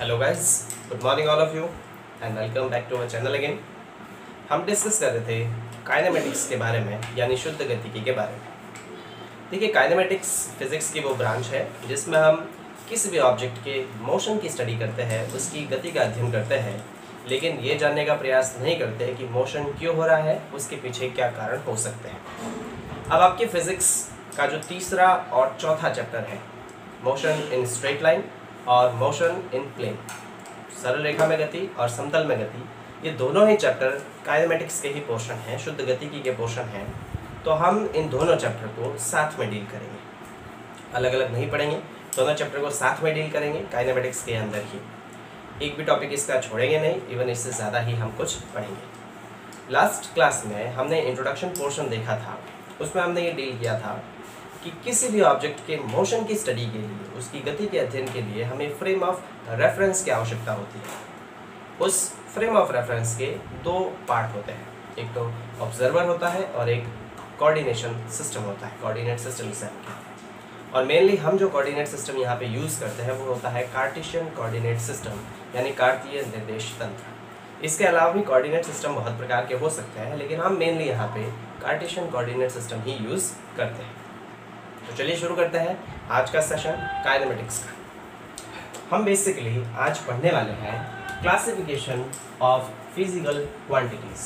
Hello guys, good morning all of you and welcome back to our channel again. हम discuss कर रहे थे kinematics के बारे में, यानी शुद्ध गतिकी के बारे में। देखिए, काइनेमेटिक्स फिजिक्स की वो ब्रांच है जिसमें हम किसी भी ऑब्जेक्ट के मोशन की स्टडी करते हैं, उसकी गति का अध्ययन करते हैं, लेकिन ये जानने का प्रयास नहीं करते हैं कि मोशन क्यों हो रहा है, उसके पीछे क्या कारण हो सकते हैं। अब आपकी फिजिक्स का जो तीसरा और चौथा चैप्टर है, मोशन इन स्ट्रेट लाइन और मोशन इन प्लेन, सरल रेखा में गति और समतल में गति, ये दोनों ही चैप्टर काइनेमेटिक्स के ही पोर्शन हैं, शुद्ध गतिकी के पोर्शन हैं। तो हम इन दोनों चैप्टर को साथ में डील करेंगे, अलग अलग नहीं पढ़ेंगे, दोनों चैप्टर को साथ में डील करेंगे काइनेमेटिक्स के अंदर ही। एक भी टॉपिक इसका छोड़ेंगे नहीं, इवन इससे ज़्यादा ही हम कुछ पढ़ेंगे। लास्ट क्लास में हमने इंट्रोडक्शन पोर्शन देखा था, उसमें हमने ये डील किया था कि किसी भी ऑब्जेक्ट के मोशन की स्टडी के लिए, उसकी गति के अध्ययन के लिए हमें फ्रेम ऑफ रेफरेंस की आवश्यकता होती है। उस फ्रेम ऑफ रेफरेंस के दो पार्ट होते हैं, एक तो ऑब्जर्वर होता है और एक कोऑर्डिनेशन सिस्टम होता है, कोऑर्डिनेट सिस्टम से हम कहते हैं। और मेनली हम जो कोऑर्डिनेट सिस्टम यहाँ पे यूज़ करते हैं वो होता है कार्टेशियन कोऑर्डिनेट सिस्टम, यानी कार्तीय निर्देश तंत्र। इसके अलावा भी कोऑर्डिनेट सिस्टम बहुत प्रकार के हो सकते हैं, लेकिन हम मेनली यहाँ पे कार्टेशियन कोऑर्डिनेट सिस्टम ही यूज़ करते हैं। तो चलिए शुरू करते हैं आज का सेशन काइनेमेटिक्स का। हम बेसिकली आज पढ़ने वाले हैं classification of physical quantities.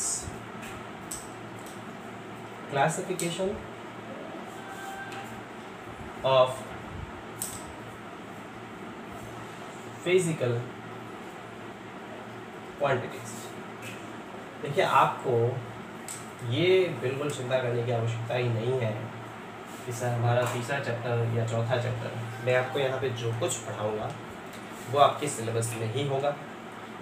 Classification of physical quantities. देखिए, आपको ये बिल्कुल चिंता करने की आवश्यकता ही नहीं है कि सर हमारा तीसरा चैप्टर या चौथा चैप्टर, मैं आपको यहाँ पे जो कुछ पढ़ाऊँगा वो आपके सिलेबस में ही होगा,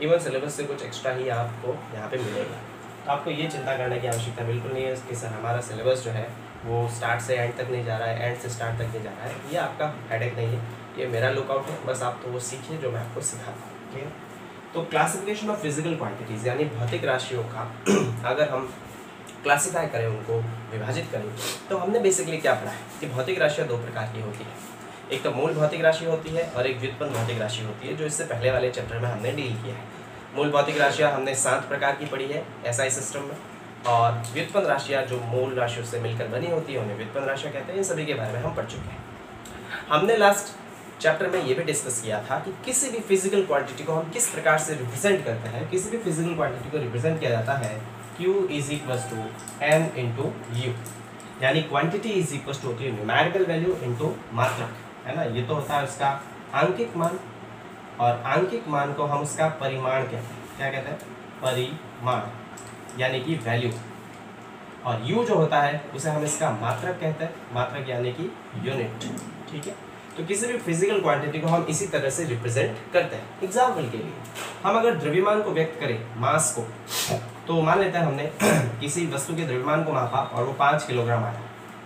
इवन सिलेबस से कुछ एक्स्ट्रा ही आपको यहाँ पे मिलेगा। तो आपको ये चिंता करने की आवश्यकता बिल्कुल नहीं है कि सर हमारा सिलेबस जो है वो स्टार्ट से एंड तक नहीं जा रहा है, एंड से स्टार्ट तक नहीं जा रहा है। ये आपका हेडेक नहीं है, ये मेरा लुकआउट है। बस आप तो वो सीखिए जो मैं आपको सिखाता हूँ, ठीक है। तो क्लासिफिकेशन ऑफ फिजिकल क्वान्टिटीज़ यानी भौतिक राशियों का अगर हम क्लासिफाई करें, उनको विभाजित करें, तो हमने बेसिकली क्या पढ़ा है कि भौतिक राशियाँ दो प्रकार की होती है। एक तो मूल भौतिक राशि होती है और एक व्युत्पन्न भौतिक राशि होती है, जो इससे पहले वाले चैप्टर में हमने डील किया है। मूल भौतिक राशियाँ हमने 7 प्रकार की पढ़ी है एसआई सिस्टम में, और व्युत्पन्न राशियाँ जो मूल राशियों से मिलकर बनी होती है उन्हें व्युत्पन्न राशियाँ कहते हैं। इन सभी के बारे में हम पढ़ चुके हैं। हमने लास्ट चैप्टर में ये भी डिस्कस किया था कि किसी भी फिजिकल क्वांटिटी को हम किस प्रकार से रिप्रेजेंट करते हैं। किसी भी फिजिकल क्वांटिटी को रिप्रेजेंट किया जाता है Q is equal to M into U, यानी क्वांटिटी इज इक्वल टू होती है न्यूमेरिकल वैल्यू इंटू मात्रक, है ना। ये तो होता है उसका आंकिक मान, और आंकिक मान को हम उसका परिमाण कहते हैं। क्या कहते हैं? परिमाण, यानी कि वैल्यू। और U जो होता है उसे हम इसका मात्रक कहते हैं, मात्रक यानी कि यूनिट, ठीक है। तो किसी भी फिजिकल क्वांटिटी को हम इसी तरह से रिप्रेजेंट करते हैं। एग्जाम्पल के लिए हम अगर द्रव्यमान को व्यक्त करें, मास को, तो मान लेते हैं हमने किसी वस्तु के द्रव्यमान को मापा और वो 5 किलोग्राम आया,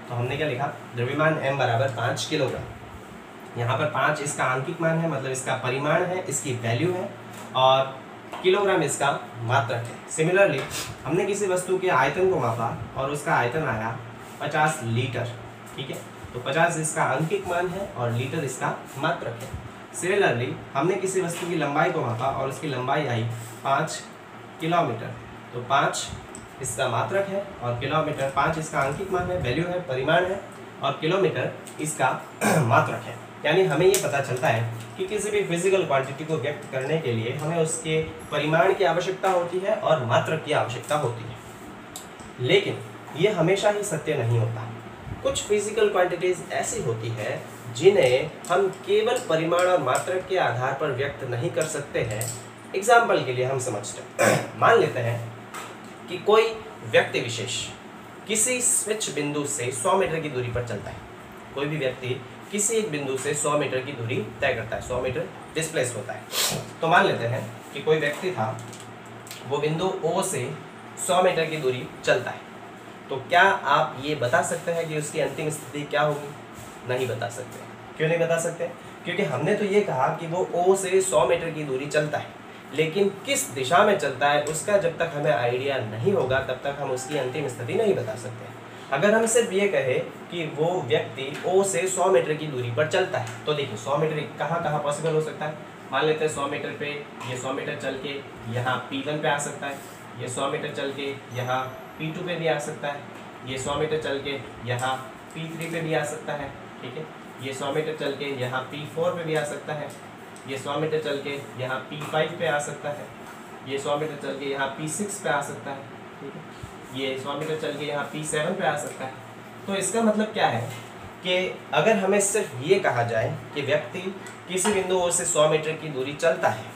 तो हमने क्या लिखा? द्रव्यमान m बराबर 5 किलोग्राम। यहाँ पर 5 इसका आंकिक मान है, मतलब इसका परिमाण है, इसकी वैल्यू है, और किलोग्राम इसका मात्रक है। सिमिलरली हमने किसी वस्तु के आयतन को मापा और उसका आयतन आया 50 लीटर, ठीक है। तो 50 इसका आंकिक मान है और लीटर इसका मात्रक है। सिमिलरली हमने किसी वस्तु की लंबाई को मापा और उसकी लंबाई आई 5 किलोमीटर, तो 5 इसका मात्रक है और किलोमीटर, 5 इसका आंकिक मान है, वैल्यू है, परिमाण है, और किलोमीटर इसका मात्रक है। यानी हमें ये पता चलता है कि किसी भी फिजिकल क्वांटिटी को व्यक्त करने के लिए हमें उसके परिमाण की आवश्यकता होती है और मात्रक की आवश्यकता होती है। लेकिन ये हमेशा ही सत्य नहीं होता। कुछ फिजिकल क्वांटिटीज ऐसी होती है जिन्हें हम केवल परिमाण और मात्रक के आधार पर व्यक्त नहीं कर सकते हैं। एग्जाम्पल के लिए हम समझते हैं, मान लेते हैं कि कोई व्यक्ति विशेष किसी स्विच बिंदु से 100 मीटर की दूरी पर चलता है। कोई भी व्यक्ति किसी एक बिंदु से 100 मीटर की दूरी तय करता है, 100 मीटर डिस्प्लेस होता है। तो मान लेते हैं कि कोई व्यक्ति था, वो बिंदु O से 100 मीटर की दूरी चलता है। तो क्या आप ये बता सकते हैं कि उसकी अंतिम स्थिति क्या होगी? नहीं बता सकते। क्यों नहीं बता सकते? क्योंकि हमने तो ये कहा कि वो O से 100 मीटर की दूरी चलता है, लेकिन किस दिशा में चलता है उसका जब तक हमें आइडिया नहीं होगा तब तक हम उसकी अंतिम स्थिति नहीं बता सकते। अगर हम सिर्फ ये कहें कि वो व्यक्ति O से 100 मीटर की दूरी पर चलता है, तो देखिए 100 मीटर कहाँ कहाँ पॉसिबल हो सकता है? मान लेते हैं 100 मीटर पे ये 100 मीटर चल के यहाँ P1 पे आ सकता है, ये 100 मीटर चल के यहाँ P2 पे भी आ सकता है, ये 100 मीटर चल के यहाँ P3 पे भी आ सकता है, ठीक है। ये 100 मीटर चल के यहाँ P4 पे भी आ सकता है, ये 100 मीटर चल के यहाँ P5 पे आ सकता है, ये 100 मीटर चल के यहाँ P6 पे आ सकता है, ठीक है। ये 100 मीटर चल के यहाँ P7 पे आ सकता है। तो इसका मतलब क्या है कि अगर हमें सिर्फ ये कहा जाए कि व्यक्ति किसी बिंदु से 100 मीटर की दूरी चलता है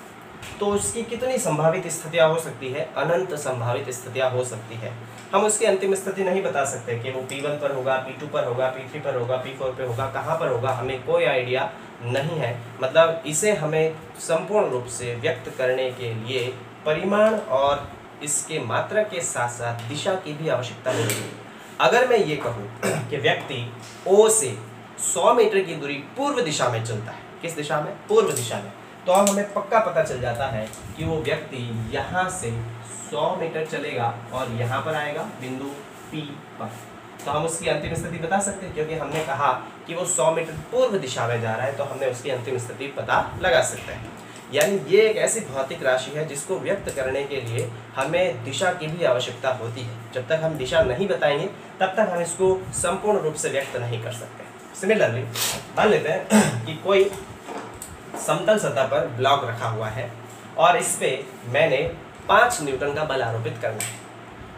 तो उसकी कितनी संभावित स्थितियाँ हो सकती है, अनंत संभावित स्थितियाँ हो सकती है। हम उसकी अंतिम स्थिति नहीं बता सकते कि वो P1 पर होगा, P2 पर होगा, P3 पर होगा, P4 पर होगा, कहाँ पर होगा, हमें कोई आइडिया नहीं है। मतलब इसे हमें संपूर्ण रूप से व्यक्त करने के लिए परिमाण और इसके मात्रा के साथ साथ दिशा की भी आवश्यकता होती है। अगर मैं ये कहूँ कि व्यक्ति O से 100 मीटर की दूरी पूर्व दिशा में चलता है, किस दिशा में, पूर्व दिशा में, तो अब हमें पक्का पता चल जाता है कि वो व्यक्ति यहाँ से 100 मीटर चलेगा और यहाँ पर आएगा बिंदु P पर। तो हम उसकी अंतिम स्थिति बता सकते हैं, क्योंकि हमने कहा कि वो 100 मीटर पूर्व दिशा में जा रहा है, तो हमने उसकी अंतिम स्थिति पता लगा सकते हैं। यानी ये एक ऐसी भौतिक राशि है जिसको व्यक्त करने के लिए हमें दिशा की भी आवश्यकता होती है। जब तक हम दिशा नहीं बताएंगे तब तक हम इसको संपूर्ण रूप से व्यक्त नहीं कर सकते। सिमिलरली मान लेते हैं कि कोई समतल सतह पर ब्लॉक रखा हुआ है और इस पे मैंने 5 न्यूटन का बल आरोपित करना है,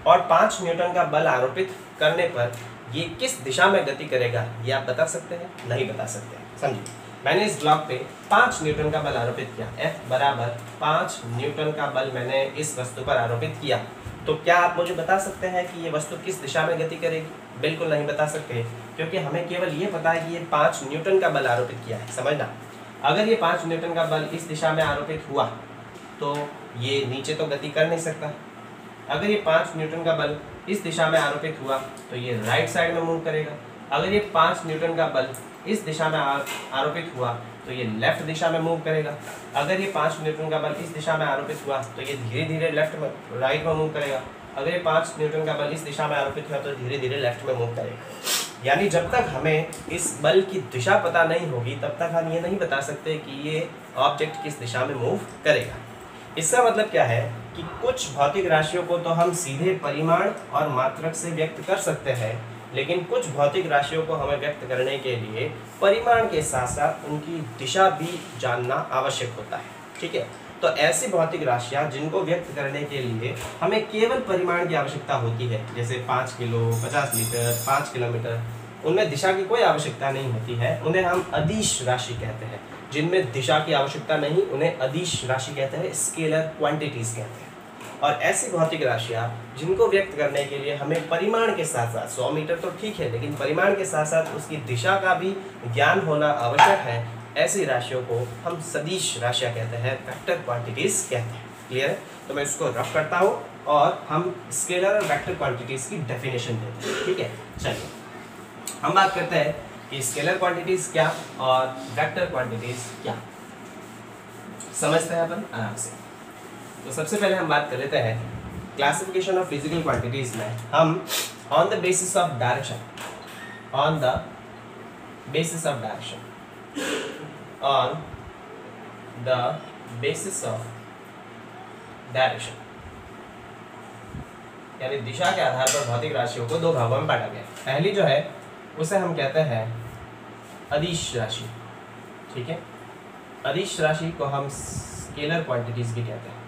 और 5 न्यूटन का बल आरोपित करने पर ये किस दिशा में गति करेगा ये आप बता सकते हैं, नहीं बता सकते हैं। समझिए, मैंने इस ब्लॉक पे 5 न्यूटन का बल आरोपित किया, F बराबर 5 न्यूटन का बल मैंने इस वस्तु पर आरोपित किया, तो क्या आप मुझे बता सकते हैं कि ये वस्तु किस दिशा में गति करेगी? बिल्कुल नहीं बता सकते, क्योंकि हमें केवल ये पता है कि ये 5 न्यूटन का बल आरोपित किया है। समझना, अगर ये 5 न्यूटन का बल इस दिशा में आरोपित हुआ तो ये नीचे तो गति कर नहीं सकता। अगर ये 5 न्यूटन का बल इस दिशा में आरोपित हुआ तो ये राइट साइड में मूव करेगा। अगर ये 5 न्यूटन का बल इस दिशा में आरोपित हुआ तो ये लेफ्ट दिशा में मूव करेगा। अगर ये 5 न्यूटन का बल इस दिशा में आरोपित हुआ तो ये धीरे धीरे राइट में मूव करेगा। अगर ये 5 न्यूटन का बल इस दिशा में आरोपित हुआ तो धीरे धीरे लेफ्ट में मूव करेगा। यानी जब तक हमें इस बल की दिशा पता नहीं होगी तब तक हम ये नहीं बता सकते कि ये ऑब्जेक्ट किस दिशा में मूव करेगा। इसका मतलब क्या है कि कुछ भौतिक राशियों को तो हम सीधे परिमाण और मात्रक से व्यक्त कर सकते हैं, लेकिन कुछ भौतिक राशियों को हमें व्यक्त करने के लिए परिमाण के साथ साथ उनकी दिशा भी जानना आवश्यक होता है। ठीक है, तो ऐसी भौतिक राशियाँ जिनको व्यक्त करने के लिए हमें केवल परिमाण की आवश्यकता होती है, जैसे 5 किलो, 50 लीटर, 5 किलोमीटर, उनमें दिशा की कोई आवश्यकता नहीं होती है, उन्हें हम अदिश राशि कहते हैं। जिनमें दिशा की आवश्यकता नहीं उन्हें अदिश राशि कहते हैं, स्केलर क्वांटिटीज़ कहते हैं। और ऐसी भौतिक राशियाँ जिनको व्यक्त करने के लिए हमें परिमाण के साथ साथ 100 मीटर तो ठीक है, लेकिन परिमाण के साथ साथ उसकी दिशा का भी ज्ञान होना आवश्यक है, ऐसी राशियों को हम सदिश राशियाँ कहते हैं, वेक्टर क्वांटिटीज़ कहते हैं। क्लियर है? तो मैं इसको रफ करता हूँ और हम स्केलर और वेक्टर क्वांटिटीज़ की डेफिनेशन देते हैं। ठीक है, चलिए हम बात करते हैं कि स्केलर क्वांटिटीज़ क्या और वेक्टर क्वांटिटीज़ क्या, समझते हैं अपन आराम से। तो सबसे पहले हम बात कर लेते हैं क्लासिफिकेशन ऑफ फिजिकल क्वांटिटीज़ में हम on the basis of direction, on the basis of direction, on the basis of direction, यानी दिशा के आधार पर भौतिक राशियों को दो भागों में बांटा गया। पहली जो है उसे हम कहते हैं अदिश राशि। ठीक है, अदिश राशि को हम स्केलर क्वांटिटीज़ भी कहते हैं,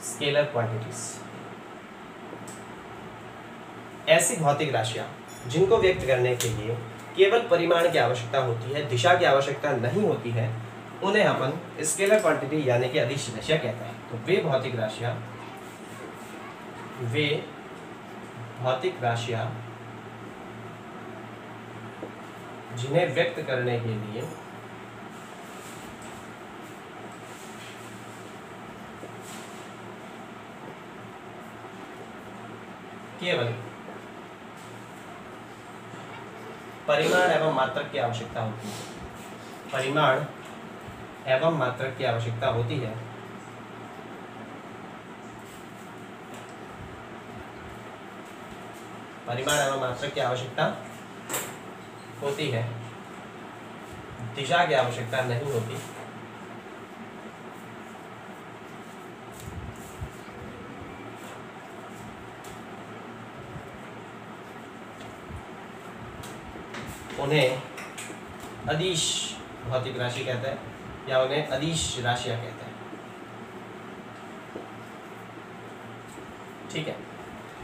स्केलर क्वांटिटीज़। ऐसी भौतिक राशियाँ जिनको व्यक्त करने के लिए केवल परिमाण की आवश्यकता होती है, दिशा की आवश्यकता नहीं होती है, उन्हें अपन स्केलर क्वांटिटी यानी कि अदिश राशियाँ कहते हैं। तो वे भौतिक राशियाँ जिन्हें व्यक्त करने के लिए केवल परिमाण एवं मात्रक की आवश्यकता होती है, परिमाण एवं मात्रक की आवश्यकता होती है, परिमाण एवं मात्रक की आवश्यकता होती है, दिशा की आवश्यकता नहीं होती, उन्हें अदिश भौतिक राशि कहते हैं या उन्हें अदिश राशियां कहते हैं। ठीक है,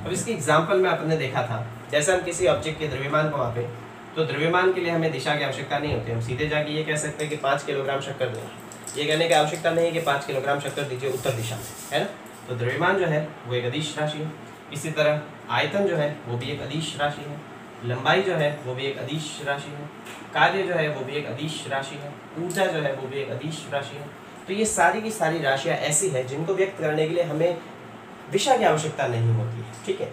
अब इसकी एग्जांपल में आपने देखा था, जैसे हम किसी ऑब्जेक्ट के द्रव्यमान को मापें तो द्रव्यमान के लिए हमें दिशा की आवश्यकता नहीं होती, हम सीधे जाके ये कह सकते हैं कि 5 किलोग्राम शक्कर दें। ये कहने की आवश्यकता नहीं है कि 5 किलोग्राम शक्कर दीजिए उत्तर दिशा में, है ना। तो द्रव्यमान जो है वो एक अदिश राशि है। इसी तरह आयतन जो है वो भी एक अदिश राशि है, लंबाई जो है वो भी एक अदिश राशि है, कार्य जो है वो भी एक अदिश राशि है, ऊर्जा जो है वो भी एक अदिश राशि है। तो ये सारी की सारी राशियाँ ऐसी हैं जिनको व्यक्त करने के लिए हमें दिशा की आवश्यकता नहीं होती है। ठीक है,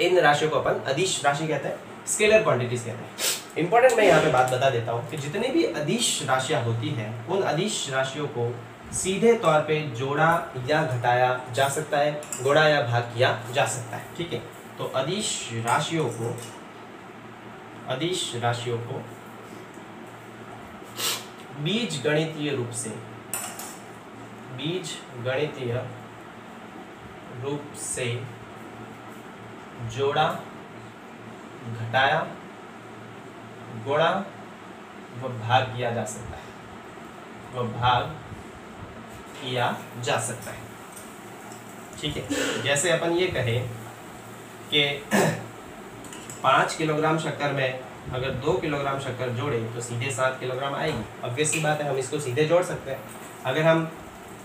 इन राशियों को अपन अदिश राशि कहते हैं, स्केलर क्वांटिटीज कहते हैं। इंपॉर्टेंट मैं यहाँ पे बात बता देता हूँ कि जितनी भी अदिश राशियाँ होती हैं उन अदिश राशियों को सीधे तौर पे जोड़ा या घटाया जा सकता है, गुणा या भाग किया जा सकता है। ठीक है, तो अदिश राशियों को बीज गणितीय रूप से जोड़ा, घटाया, गुणा व भाग किया जा सकता है, ठीक है। जैसे अपन ये कहें कि 5 किलोग्राम शक्कर में अगर 2 किलोग्राम शक्कर जोड़े तो सीधे 7 किलोग्राम आएगी। ऑब्वियस सी बात है, हम इसको सीधे जोड़ सकते हैं। अगर हम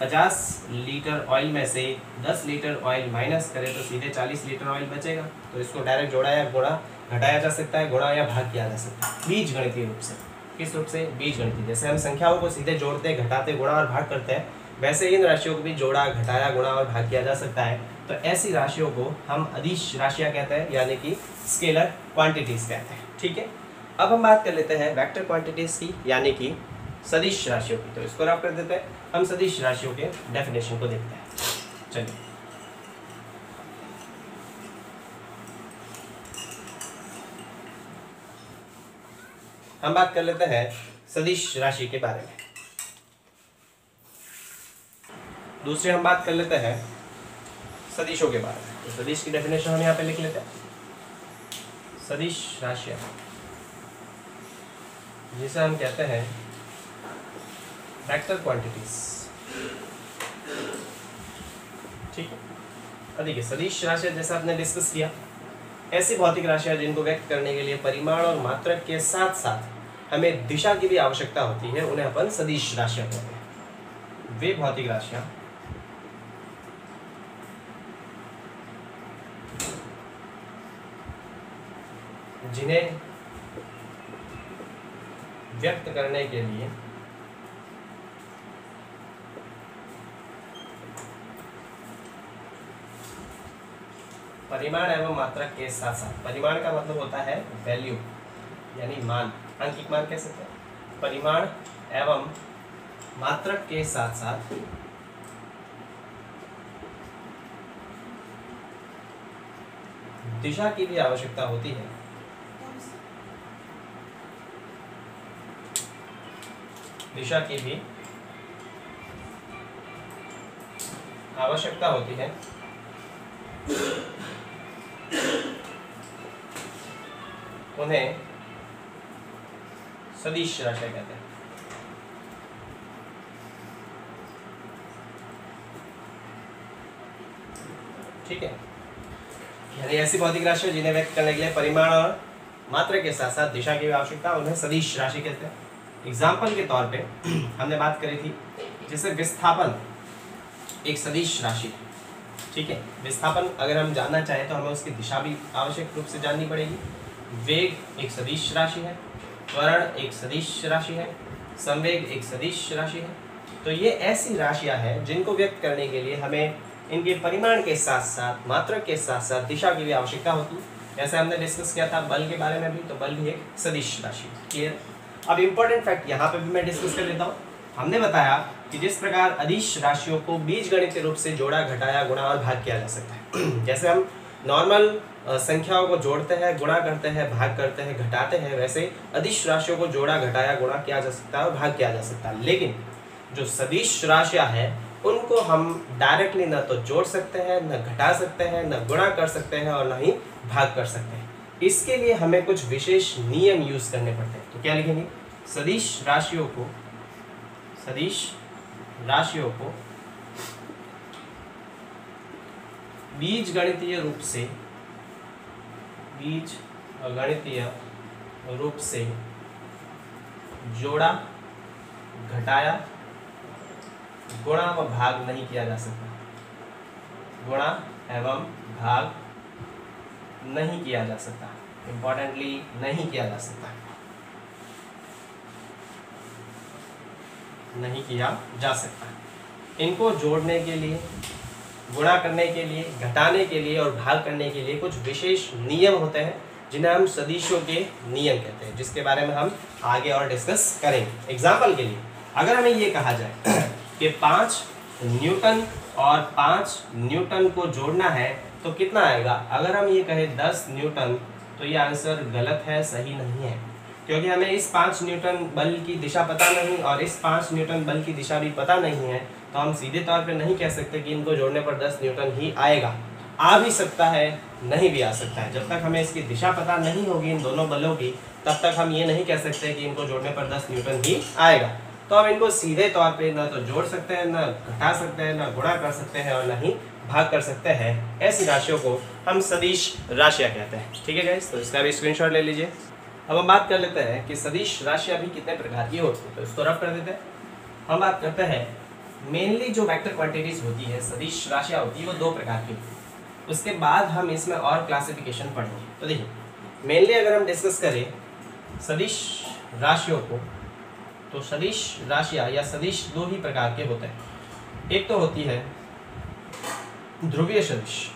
50 लीटर ऑयल में से 10 लीटर ऑयल माइनस करें तो सीधे 40 लीटर ऑयल बचेगा। तो इसको डायरेक्ट जोड़ा या गुणा घटाया जा सकता है, गुणा या भाग किया जा सकता है बीज गणितीय रूप से। किस रूप से? बीज गणितीय। जैसे हम संख्याओं को सीधे जोड़ते, घटाते, गुणा और भाग करते हैं, वैसे इन राशियों को भी जोड़ा, घटाया, गुणा और भाग किया जा सकता है। तो ऐसी राशियों को हम अदिश राशियाँ कहते हैं, यानी कि स्केलर क्वांटिटीज कहते हैं। ठीक है, अब हम बात कर लेते हैं वेक्टर क्वांटिटीज की, यानी कि सदिश राशियों की। तो इसको रफ कर देते हैं, हम सदिश राशियों के डेफिनेशन को देखते हैं। चलिए, हम बात कर लेते हैं सदिश राशि के बारे में। दूसरे हम बात कर लेते हैं सदिशों के बारे में। तो सदिश की डेफिनेशन हम यहाँ पे लिख लेते हैं। सदिश राशियां जिसे हम कहते हैं वेक्टर क्वांटिटीज। ठीक है, अब देखिए सदिश राशियां जैसा आपने डिस्कस किया, ऐसी भौतिक राशियां जिनको व्यक्त करने के लिए परिमाण और मात्रक के साथ साथ हमें दिशा की भी आवश्यकता होती है, उन्हें अपन सदिश राशियां कहते हैं। वे भौतिक राशियां जिन्हें व्यक्त करने के लिए परिमाण एवं मात्रक के साथ साथ, परिमाण का मतलब होता है वैल्यू यानी मान, अंकित मान कह सकते हैं। परिमाण एवं मात्रक के साथ साथ दिशा की भी आवश्यकता होती है। दिशा की भी आवश्यकता होती है। उन्हें सदिश राशियां कहते हैं। ठीक है, यानी ऐसी भौतिक राशियां जिन्हें व्यक्त करने के लिए परिमाण और मात्रा के साथ साथ दिशा की भी आवश्यकता, उन्हें सदिश राशि कहते हैं। एग्जाम्पल के तौर पे हमने बात करी थी, जैसे विस्थापन एक सदिश राशि है। ठीक है, विस्थापन अगर हम जानना चाहें तो हमें उसकी दिशा भी आवश्यक रूप से जाननी पड़ेगी। वेग एक सदिश राशि है, त्वरण एक सदिश राशि है, संवेग एक सदिश राशि है। तो ये ऐसी राशियां हैं जिनको व्यक्त करने के लिए हमें इनके परिमाण के साथ साथ मात्रा के साथ साथ दिशा की भी आवश्यकता होती है। जैसे हमने डिस्कस किया था बल के बारे में भी, तो बल भी एक सदिश राशि है। क्लियर? अब इंपॉर्टेंट फैक्ट यहाँ पे भी मैं डिस्कस कर लेता हूँ। हमने बताया कि जिस प्रकार अदिश राशियों को बीजगणित रूप से जोड़ा, घटाया, गुणा और भाग किया जा सकता है। जैसे हम नॉर्मल संख्याओं को जोड़ते हैं, गुणा करते हैं, भाग करते हैं, घटाते हैं, वैसे अदिश राशियों को जोड़ा, घटाया, गुणा किया जा सकता है और भाग किया जा सकता है। लेकिन जो सदिश राशियां हैं उनको हम डायरेक्टली न तो जोड़ सकते हैं, न घटा सकते हैं, न गुणा कर सकते हैं और न ही भाग कर सकते हैं। इसके लिए हमें कुछ विशेष नियम यूज करने पड़ते हैं। तो क्या लिखेंगे? सदिश राशियों को बीजगणितीय रूप से जोड़ा, घटाया, गुणा व भाग नहीं किया जा सकता। गुणा एवं भाग नहीं किया जा सकता। इंपॉर्टेंटली नहीं किया जा सकता, नहीं किया जा सकता। इनको जोड़ने के लिए, गुणा करने के लिए, घटाने के लिए और भाग करने के लिए कुछ विशेष नियम होते हैं जिन्हें हम सदिशों के नियम कहते हैं, जिसके बारे में हम आगे और डिस्कस करेंगे। एग्जाम्पल के लिए अगर हमें ये कहा जाए कि 5 न्यूटन और 5 न्यूटन को जोड़ना है तो कितना आएगा? अगर हम ये कहें 10 न्यूटन तो ये आंसर गलत है, सही नहीं है, क्योंकि हमें इस 5 न्यूटन बल की दिशा पता नहीं और इस 5 न्यूटन बल की दिशा भी पता नहीं है, तो हम सीधे तौर पे नहीं कह सकते कि इनको जोड़ने पर 10 न्यूटन ही आएगा। आ भी सकता है, नहीं भी आ सकता है। जब तक हमें इसकी दिशा पता नहीं होगी इन दोनों बलों की, तब तक हम ये नहीं कह सकते कि इनको जोड़ने पर 10 न्यूटन ही आएगा। तो हम इनको सीधे तौर पे ना तो जोड़ सकते हैं, ना घटा सकते हैं, ना गुणा कर सकते हैं और ना ही भाग कर सकते हैं। ऐसी राशियों को हम सदिश राशियाँ कहते हैं। ठीक है गाइस, तो इसका भी स्क्रीनशॉट ले लीजिए। अब हम बात कर लेते हैं कि सदिश राशियाँ भी कितने प्रकार की होती है, तो इसको रफ कर देते हैं। हम बात करते हैं मेनली जो वेक्टर क्वांटिटीज होती है, सदिश राशियाँ होती है, वो 2 प्रकार की होती है। उसके बाद हम इसमें और क्लासिफिकेशन पढ़ेंगे। तो देखिए, मेनली अगर हम डिस्कस करें सदिश राशियों को, तो सदिश राशियाँ या सदिश 2 ही प्रकार के होते हैं। एक तो होती है ध्रुवीय सदिश,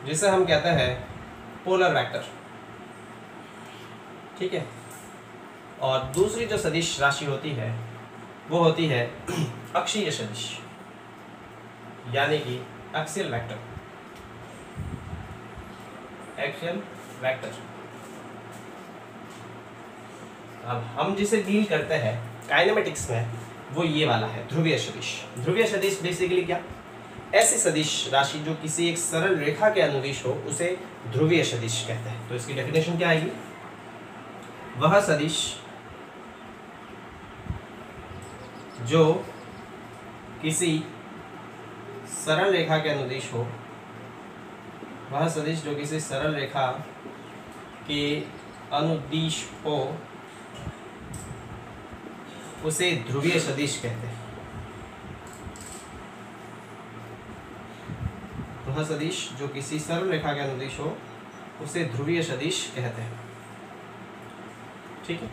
जिसे हम कहते हैं पोलर वेक्टर। ठीक है। और दूसरी जो सदिश राशि होती है वो होती है अक्षीय सदिश, यानी कि एक्सियल वेक्टर। अब हम जिसे डील करते हैं काइनेमेटिक्स में वो ये वाला है, ध्रुवीय सदिश। ध्रुवीय सदिश बेसिकली क्या? ऐसी सदिश राशि जो किसी एक सरल रेखा के अनुदिश हो, उसे ध्रुवीय सदिश कहते हैं। तो इसकी डेफिनेशन क्या आएगी? वह सदिश जो किसी सरल रेखा के अनुदिश हो, वह सदिश जो किसी सरल रेखा के अनुदिश हो, उसे ध्रुवीय सदिश कहते हैं। वह सदिश जो किसी सरल रेखा के अनुदिश हो, उसे ध्रुवीय सदिश कहते हैं। ठीक है।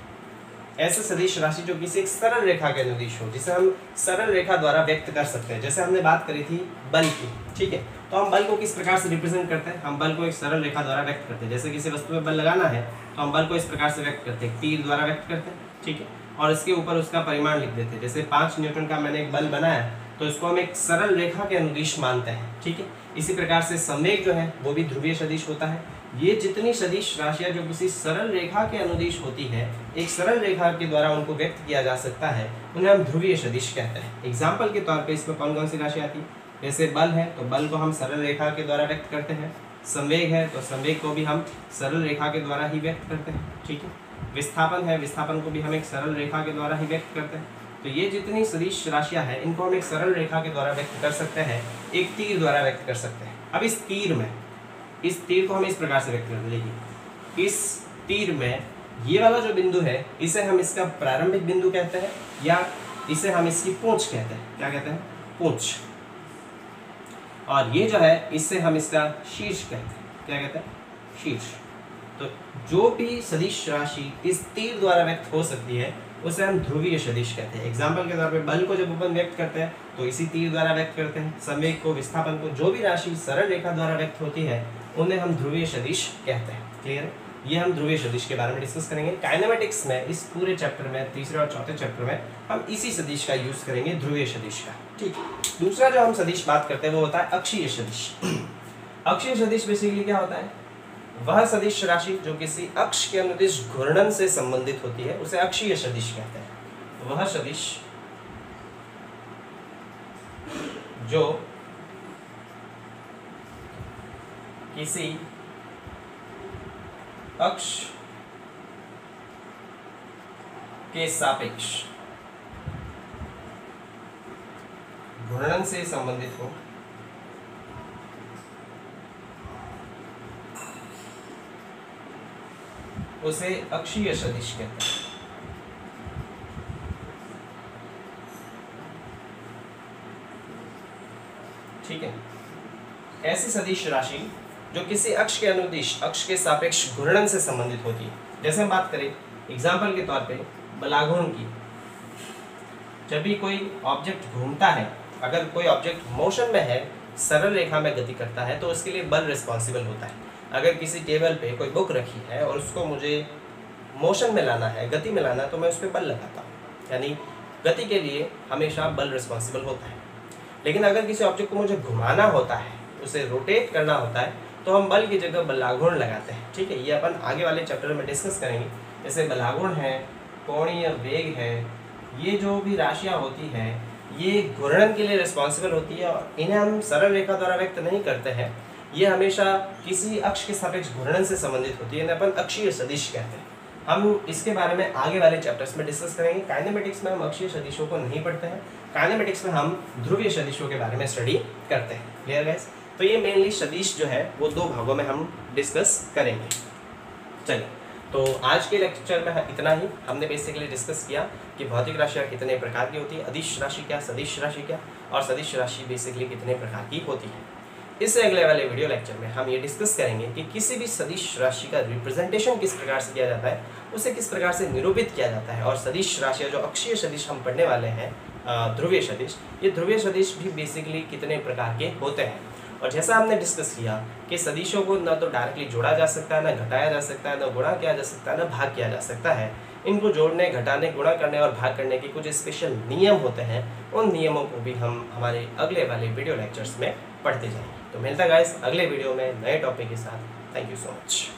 ऐसे सदिश राशि जो किसी एक सरल रेखा के अनुदिश हो, जिसे हम सरल रेखा द्वारा व्यक्त कर सकते हैं। जैसे हमने बात करी थी बल की, ठीक है, तो हम बल को किस प्रकार से रिप्रेजेंट करते हैं? हम बल को एक सरल रेखा द्वारा व्यक्त करते हैं। जैसे किसी वस्तु में बल लगाना है तो हम बल को इस प्रकार से व्यक्त करते हैं, तीर द्वारा व्यक्त करते हैं। ठीक है। और इसके ऊपर उसका परिमाण लिख देते हैं। जैसे 5 न्यूटन का मैंने एक बल बनाया तो इसको हम एक सरल रेखा के अनुदिश मानते हैं। ठीक है। इसी प्रकार से संवेग जो है वो भी ध्रुवीय सदिश होता है। ये जितनी सदिश राशियाँ जो किसी सरल रेखा के अनुदिश होती है, एक सरल रेखा के द्वारा उनको व्यक्त किया जा सकता है, उन्हें हम ध्रुवीय सदिश कहते हैं। एग्जाम्पल के तौर पे इसमें कौन कौन सी राशि आती है? जैसे बल है तो बल को हम सरल रेखा के द्वारा व्यक्त करते हैं। संवेग है तो संवेग को भी हम सरल रेखा के द्वारा ही व्यक्त करते हैं। ठीक है। विस्थापन है, विस्थापन को भी हम एक सरल रेखा के द्वारा ही व्यक्त करते हैं। तो ये जितनी सदिश राशियाँ हैं, इनको हम एक सरल रेखा के द्वारा व्यक्त कर सकते हैं, एक तीर द्वारा व्यक्त कर सकते हैं। अब इस तीर को हम इस प्रकार से व्यक्त करते हैं। देखिए, इस तीर में ये वाला जो बिंदु है, इसे हम इसका प्रारंभिक बिंदु कहते हैं, या इसे हम इसकी पूंछ कहते हैं। क्या कहते हैं? पूंछ। और ये जो है, इससे हम इसका शीर्ष कहते हैं। क्या कहते हैं? शीर्ष। तो जो भी सदिश राशि इस तीर द्वारा व्यक्त हो सकती है, उसे हम ध्रुवीय सदिश कहते हैं। एग्जाम्पल के तौर पे बल को जब अपन व्यक्त करते हैं तो इसी तीर द्वारा व्यक्त करते हैं। संवेग को, विस्थापन को, जो भी राशि सरल रेखा द्वारा व्यक्त होती है, उन्हें हम ध्रुवीय सदिश कहते हैं। क्लियर है? ये हम ध्रुवीय सदिश के बारे में डिस्कस करेंगे। काइनेमेटिक्स में इस पूरे चैप्टर में, तीसरे और चौथे चैप्टर में, हम इसी सदिश का यूज करेंगे, ध्रुवीय सदिश का। ठीक। दूसरा जो हम सदिश बात करते हैं वो होता है अक्षीय सदिश। अक्षीय सदिश बेसिकली क्या होता है? वह सदिश राशि जो किसी अक्ष के अनुदिश घूर्णन से संबंधित होती है, उसे अक्षीय सदिश कहते हैं। वह सदिश जो किसी अक्ष के सापेक्ष घूर्णन से संबंधित हो उसे अक्षीय सदिश कहते हैं। ठीक है, ऐसी सदिश राशि जो किसी अक्ष के अनुदिश अक्ष के सापेक्ष घूर्णन से संबंधित होती है। जैसे हम बात करें एग्जाम्पल के तौर पे बलाघूर्ण की, जब भी कोई ऑब्जेक्ट घूमता है, अगर कोई ऑब्जेक्ट मोशन में है, सरल रेखा में गति करता है, तो उसके लिए बल रिस्पॉन्सिबल होता है। अगर किसी टेबल पे कोई बुक रखी है और उसको मुझे मोशन में लाना है, गति में लाना है, तो मैं उस पर बल लगाता हूँ, यानी गति के लिए हमेशा बल रिस्पॉन्सिबल होता है। लेकिन अगर किसी ऑब्जेक्ट को मुझे घुमाना होता है, उसे रोटेट करना होता है, तो हम बल की जगह बलाघूर्ण लगाते हैं। ठीक है, ये अपन आगे वाले चैप्टर में डिस्कस करेंगे। जैसे बलाघूर्ण है, कोणीय वेग है, ये जो भी राशियाँ होती हैं ये घूर्णन के लिए रिस्पॉन्सिबल होती है और इन्हें हम सरल रेखा द्वारा व्यक्त नहीं करते हैं। ये हमेशा किसी अक्ष के सापेक्ष घूर्णन से संबंधित होती है, इन्हें अपन अक्षीय सदिश कहते हैं। हम इसके बारे में आगे वाले चैप्टर्स में डिस्कस करेंगे। काइनेमेटिक्स में हम अक्षीय सदिशों को नहीं पढ़ते हैं, काइनेमेटिक्स में हम ध्रुवीय सदिशों के बारे में स्टडी करते हैं। Clear guys? तो ये मेनली सदिश जो है वो दो भागों में हम डिस्कस करेंगे। चलिए, तो आज के लेक्चर में इतना ही। हमने बेसिकली डिस्कस किया कि भौतिक राशियाँ कितने प्रकार की होती है, अदिश राशि क्या, सदिश राशि क्या, और सदिश राशि बेसिकली कितने प्रकार की होती है। इससे अगले वाले वीडियो लेक्चर में हम ये डिस्कस करेंगे कि किसी भी सदिश राशि का रिप्रेजेंटेशन किस प्रकार से किया जाता है, उसे किस प्रकार से निरूपित किया जाता है, और सदिश राशियाँ जो अक्षीय सदिश हम पढ़ने वाले हैं, ध्रुवीय सदिश, ये ध्रुवीय सदिश भी बेसिकली कितने प्रकार के होते हैं। और जैसा हमने डिस्कस किया कि सदिशों को न तो डायरेक्टली जोड़ा जा सकता है, न घटाया जा सकता है, न गुणा किया जा सकता है, न भाग किया जा सकता है। इनको जोड़ने, घटाने, गुणा करने और भाग करने के कुछ स्पेशल नियम होते हैं। उन नियमों को भी हम हमारे अगले वाले वीडियो लेक्चर्स में पढ़ते जाएंगे। तो मिलता है गाइस अगले वीडियो में नए टॉपिक के साथ। Thank you so much.